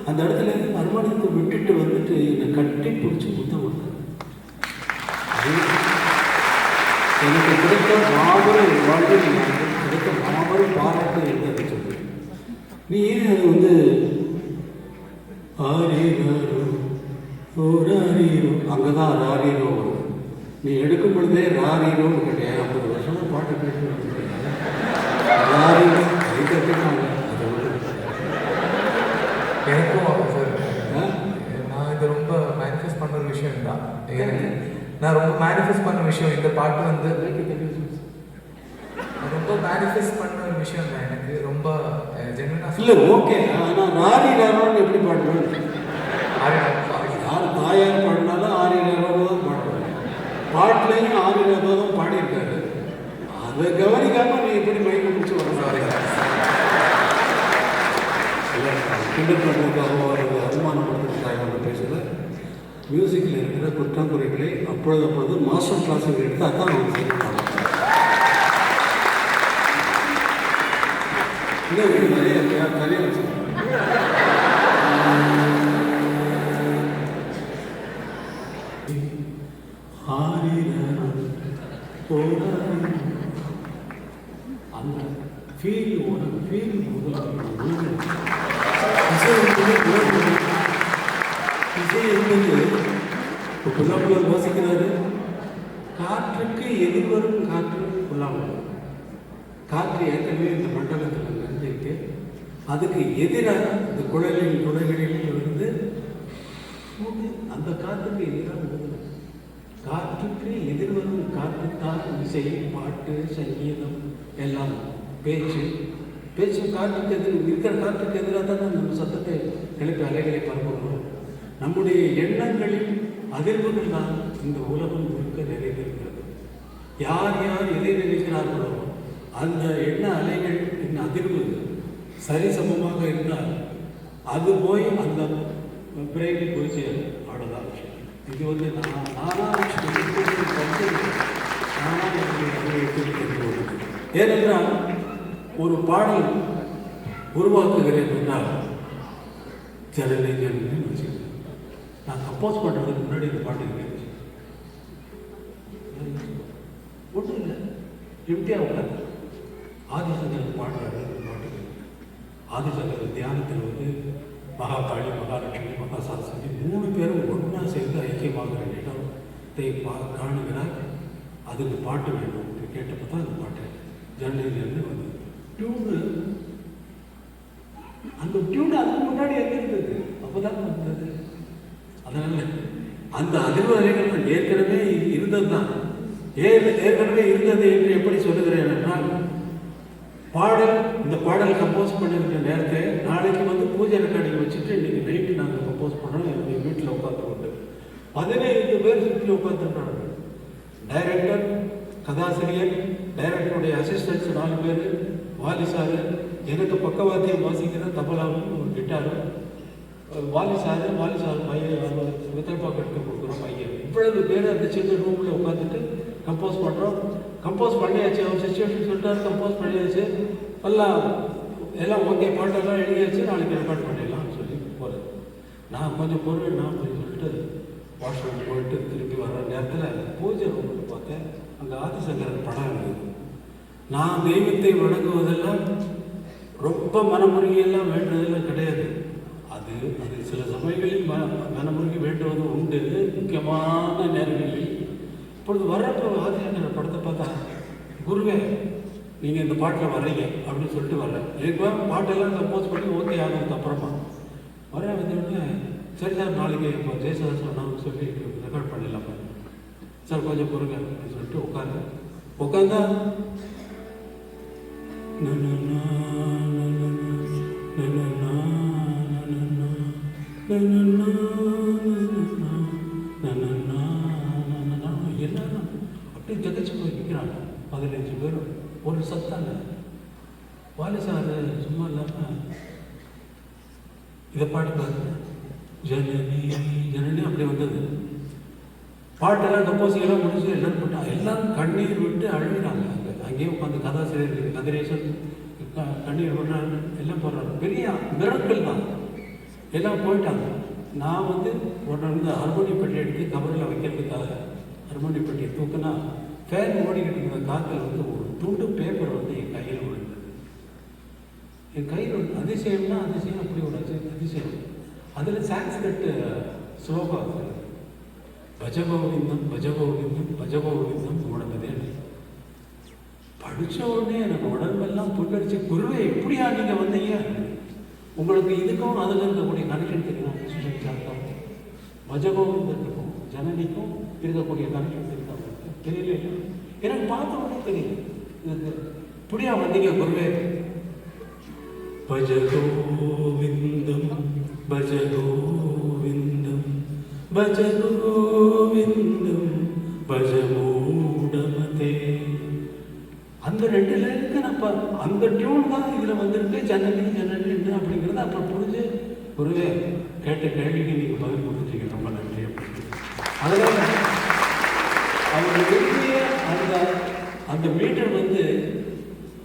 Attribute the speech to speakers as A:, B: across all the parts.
A: அந்த இடத்துல அனுமானத்தை விட்டுட்டு வந்துட்டு என்னை கட்டி பிடிச்சி புத்தம் கொடுத்தாரு. எனக்கு கிடைத்த மாபெரும் வாழ்வில் கிடைத்த மாபெரும் பாராட்டு என்று சொல்லு. நீ ஏன் அது வந்து ஆரீரோ ஓராரீரோ அங்கே தான் ராரீரோ வரும். நீ எடுக்கும் பொழுதே ராரீரோன்னு கிடையாது. 50 வருஷமா பாட்டு கேட்டு ராரீரோ கை கட்டினாங்க.
B: எனக்கும் சார் நான் இது ரொம்ப மேனிஃபெஸ்ட் பண்ணுற விஷயம் தான். நான் ரொம்ப மேனிஃபெஸ்ட் பண்ண விஷயம் இந்த பாட்டு வந்து ரொம்ப மேனிஃபெஸ்ட் பண்ண ஒரு விஷயம் தான். எனக்கு ரொம்ப ஜென்வனாக
A: இல்லை ஓகே. ஆனால் ராரி ராரோன்னு எப்படி பாடுவேன்? யார் தாயார் பாடினாலும் ஆரி ராரோ தான் பாடுவாங்க. பாட்டுலேயும் ஆரி ராரோ தான் பாடியிருக்காரு. அதை கவனிக்காமல் நீ எப்படி மயக்க பிடிச்சி வர? சாரி கிண்டல் பண்ணுறதுக்காக ஒரு அவமானப்படுத்துறதுக்காக நம்ம பேசல. மியூசிக்கில் இருக்கிற குற்றங்குறைகளை அப்பொழுது மாஸ்டர் கிளாஸுக்கு எடுத்தால் தான் அவங்க செய்யணும். இன்னும் நிறைய வச்சு அந்த ஃபீல் உனக்கு ஃபீல் இசை என்பது இப்போ புல்லாங்குழல் வாசிக்கிறாரு. காற்றுக்கு எதிர்வரும் காற்று புல்லாங்குழல். காற்று ஏற்கனவே இந்த மண்டலத்தில் நிறைஞ்சிருக்கு. அதுக்கு எதிராக இந்த குழலின் துணைகளில் இருந்து அந்த காற்றுக்கு எதிராக விடுதலை. காற்றுக்கு எதிர்வரும் காற்றுத்தான் இசை, பாட்டு, சங்கீதம் எல்லாம். பேச்சு காற்றுக்கு இருக்கிற காற்றுக்கு எதிராக தான் நம்ம சத்தத்தை எழுப்பி அலைகளை பரப்புகிறோம். நம்முடைய எண்ணங்களில் அதிர்வுகள் தான் இந்த உலகம் முழுக்க நிறைந்திருக்கிறது. யார் யார் எதை நினைக்கிறார்களோ அந்த எண்ண அலைகள் எண்ண அதிர்வு சரிசமமாக இருந்தால் அது போய் அந்த பிரெயினில் போய் சேரும். அவ்வளோதான் விஷயம். இது வந்து ஏனென்றால் ஒரு பாடல் உருவாக்குகிறேன் என்றால் ஜனனை வச்சுக்கிறேன். நான் கம்போஸ் பண்ணுறதுக்கு முன்னாடி இந்த பாட்டு இருந்துச்சு. ஒன்றும் இல்லை, எப்படியா உட்காந்து ஆதிசங்கர் பாடுறாரு. பாட்டு ஆதிசங்கர் தியானத்தில் வந்து மகாகாளி, மகாலட்சுமி, மகா சரஸ்வதி 3 பேரும் ஒன்றா சேர்ந்து ஐக்கியமாகிற இடத்தை காணுகிறார். அதுக்கு பாட்டு வேணும் கேட்டப்போ தான் அந்த பாட்டு ஜனவரியிலேருந்து வந்து டியூனு. அந்த டியூன் அதுக்கு முன்னாடி எங்கே இருந்தது? அப்போ தான் வந்தது. அதனால் அந்த அதிர்வு அலைகள் ஏற்கனவே இருந்தது தான். ஏற்கனவே இருந்தது என்று எப்படி சொல்லுகிறேன் என்றால், இந்த பாடல் கம்போஸ் பண்ணிருக்க நேரத்தை நாளைக்கு வந்து பூஜை ரெக்கார்டிங் வச்சுட்டு இன்றைக்கி நைட்டு நாங்கள் கம்போஸ் பண்ணுறோம். என்னுடைய வீட்டில் உட்காந்துக்கொண்டு 15 பேர் சுற்றி உட்காந்துருக்காங்க. டைரக்டர், கதாசிரியர், டைரக்டருடைய அசிஸ்டன்ட்ஸ் 4 பேர், வாலி சாரு, எனக்கு பக்கவாத்தியம் வாசிக்கிற தபலாவும் ஒரு கிட்டாரும், வாலி சார் பையன் வெத்தலைப்பாக்கு எடுத்து கொடுக்குறோம் பையன். இவ்வளவு பேர் அந்த சின்ன ரூமில் உட்காந்துட்டு கம்போஸ் பண்ணுறோம். கம்போஸ் பண்ணியாச்சு. அவர் சிச்சுவேஷன் சொல்லிட்டாரு, கம்போஸ் பண்ணியாச்சு, எல்லாம் ஓகே, பாட்டெல்லாம் எழுதியாச்சு, நாளைக்கு ரெக்கார்ட் பண்ணிடலாம்னு சொல்லி போகிறது. நான் கொஞ்சம் பொருள் சொல்லிட்டு வாஷ்ரூம் போயிட்டு திருப்பி வர நேரத்தில் பூஜை ரூமுக்கு பார்த்தேன். அங்கே ஆதிசங்கரன் படம் இருந்தது. நான் தெய்வத்தை வணங்குவதெல்லாம் ரொம்ப மனமுருகியெல்லாம் வேண்டுவதெல்லாம் கிடையாது. அது சில சமயங்களில் மனமுருகி வேண்டுவது உண்டு, முக்கியமான நேரங்களில். இப்பொழுது வர்றப்போ ஆதிசங்கர படத்தை பார்த்தா, குருவே நீங்கள் இந்த பாட்டில் வர்றீங்க அப்படின்னு சொல்லிட்டு வர்றேன். இப்போ பாட்டெல்லாம் கம்போஸ் பண்ணி ஓகே ஆனதுக்கு அப்புறமா வர வந்தோடனே, சரி சார் நாளைக்கு இப்போ ஜெயசார் சொன்னான்னு சொல்லி ரெக்கார்ட் பண்ணிடலாம் சார், கொஞ்சம் பொறுங்க அப்படின்னு சொல்லிட்டு உட்காந்தா எல்லாரும் அப்படியே ஜெகச்சு போய் நிற்கிறாங்க. 15 பேரும் ஒரு சத்தாங்க. வாலி சார் சும்மா இல்லாமல் இதை பாடி பாருங்க. ஜனனி ஜனனி அப்படி வந்தது. பாட்டெல்லாம் கம்போசிங்கெல்லாம் முடிச்சு எல்லாம் போட்டால் எல்லாரும் கண்ணீர் விட்டு அழுகிறாங்க. அங்கேயே உட்காந்து கதாசிரியர் கதிரேசன் கண்ணீர் விடுறாங்க, எல்லாம் போடுறாங்க. பெரிய மிரக்கல் தான். எல்லாம் போயிட்டாங்க. நான் வந்து உடனே ஹார்மோனி பெட்டி எடுத்து கவரில் வைக்கிறதுக்காக ஹார்மோனி பெட்டியை தூக்கினா ஃபேன் ஓடிக்கிட்டு இருந்த காற்றில் வந்து ஒரு துண்டு பேப்பர் வந்து என் கையில் விழுந்தது. என் கையில் அதிசயம்னா அதிசயம், அப்படி ஒரு அதிசயம். அதில் சான்ஸ்கிரிட் ஸ்லோகம் பஜகோவிந்தம் பஜகோவிந்தம் பஜகோவிந்தம் உடம்பதே. படித்த உடனே எனக்கு உடம்பெல்லாம் புல்லடிச்சு, குருவே எப்படியா நீங்கள் வந்தீங்க? உங்களுக்கு இதுக்கும் அதில் இருக்கக்கூடிய கனெக்ஷன் தெரியும். பஜகோவிந்தத்துக்கும் ஜனனிக்கும் இருக்கக்கூடிய கனெக்ஷன் தெரியும். தெரியல, எனக்கு பார்த்த உடனே தெரியும். இதுக்கு இப்படியா வந்தீங்க குருவே? பஜகோவிந்தம் பஜகோவிந்தம் பஜகோவிந்தம் பஜமூடமதே. அந்த 2 லைனுக்கு நம்ம அந்த டியூன் தான் இதில் வந்திருக்கு. ஜனனி ஜனனி அப்படிங்கிறது அப்புறம் புரிஞ்சு, குருவே கேட்ட கேள்விக்கு நீங்கள் பதில் கொடுத்துட்டீங்க, ரொம்ப நன்றி அப்படின்னு. அதனால் அவங்க எழுதிய அந்த மீட்டர் வந்து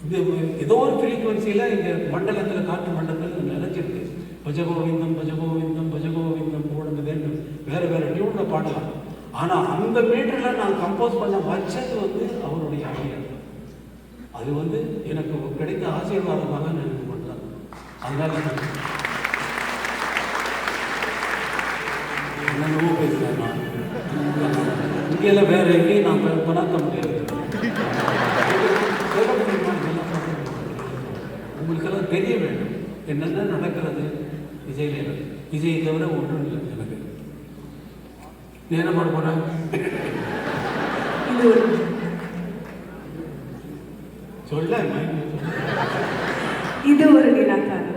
A: இது ஏதோ ஒரு ஃப்ரீக்குவன்சியில் இங்கே மண்டலத்தில், காற்று மண்டலத்தில் நினைச்சிருக்கு. பஜகோவிந்தம் பஜகோவிந்தம் பஜகோவிந்தம் போடுங்கதேன்னு வேறு வேறு டியூனில் பாடலாம். ஆனால் அந்த மீட்டரில் நான் கம்போஸ் பண்ண வச்சது வந்து அவருடைய ஐடியா. அது வந்து எனக்கு கிடைத்த ஆசீர்வாதமாக நான் பண்ணுறேன். அதனால என்னென்னவோ பேசுகிறேன். நான் இங்கெல்லாம் வேற எங்கேயும் நான் பண்ணாத்த முடியாது. உங்களுக்கெல்லாம் தெரிய வேண்டும் என்னென்ன நடக்கிறது விஜயில். விஜயை தவிர ஒன்றும் இல்லை எனக்கு. நீ என்ன பண்ண போற? சொல்ல
C: இது ஒரு நிலக்காரம்.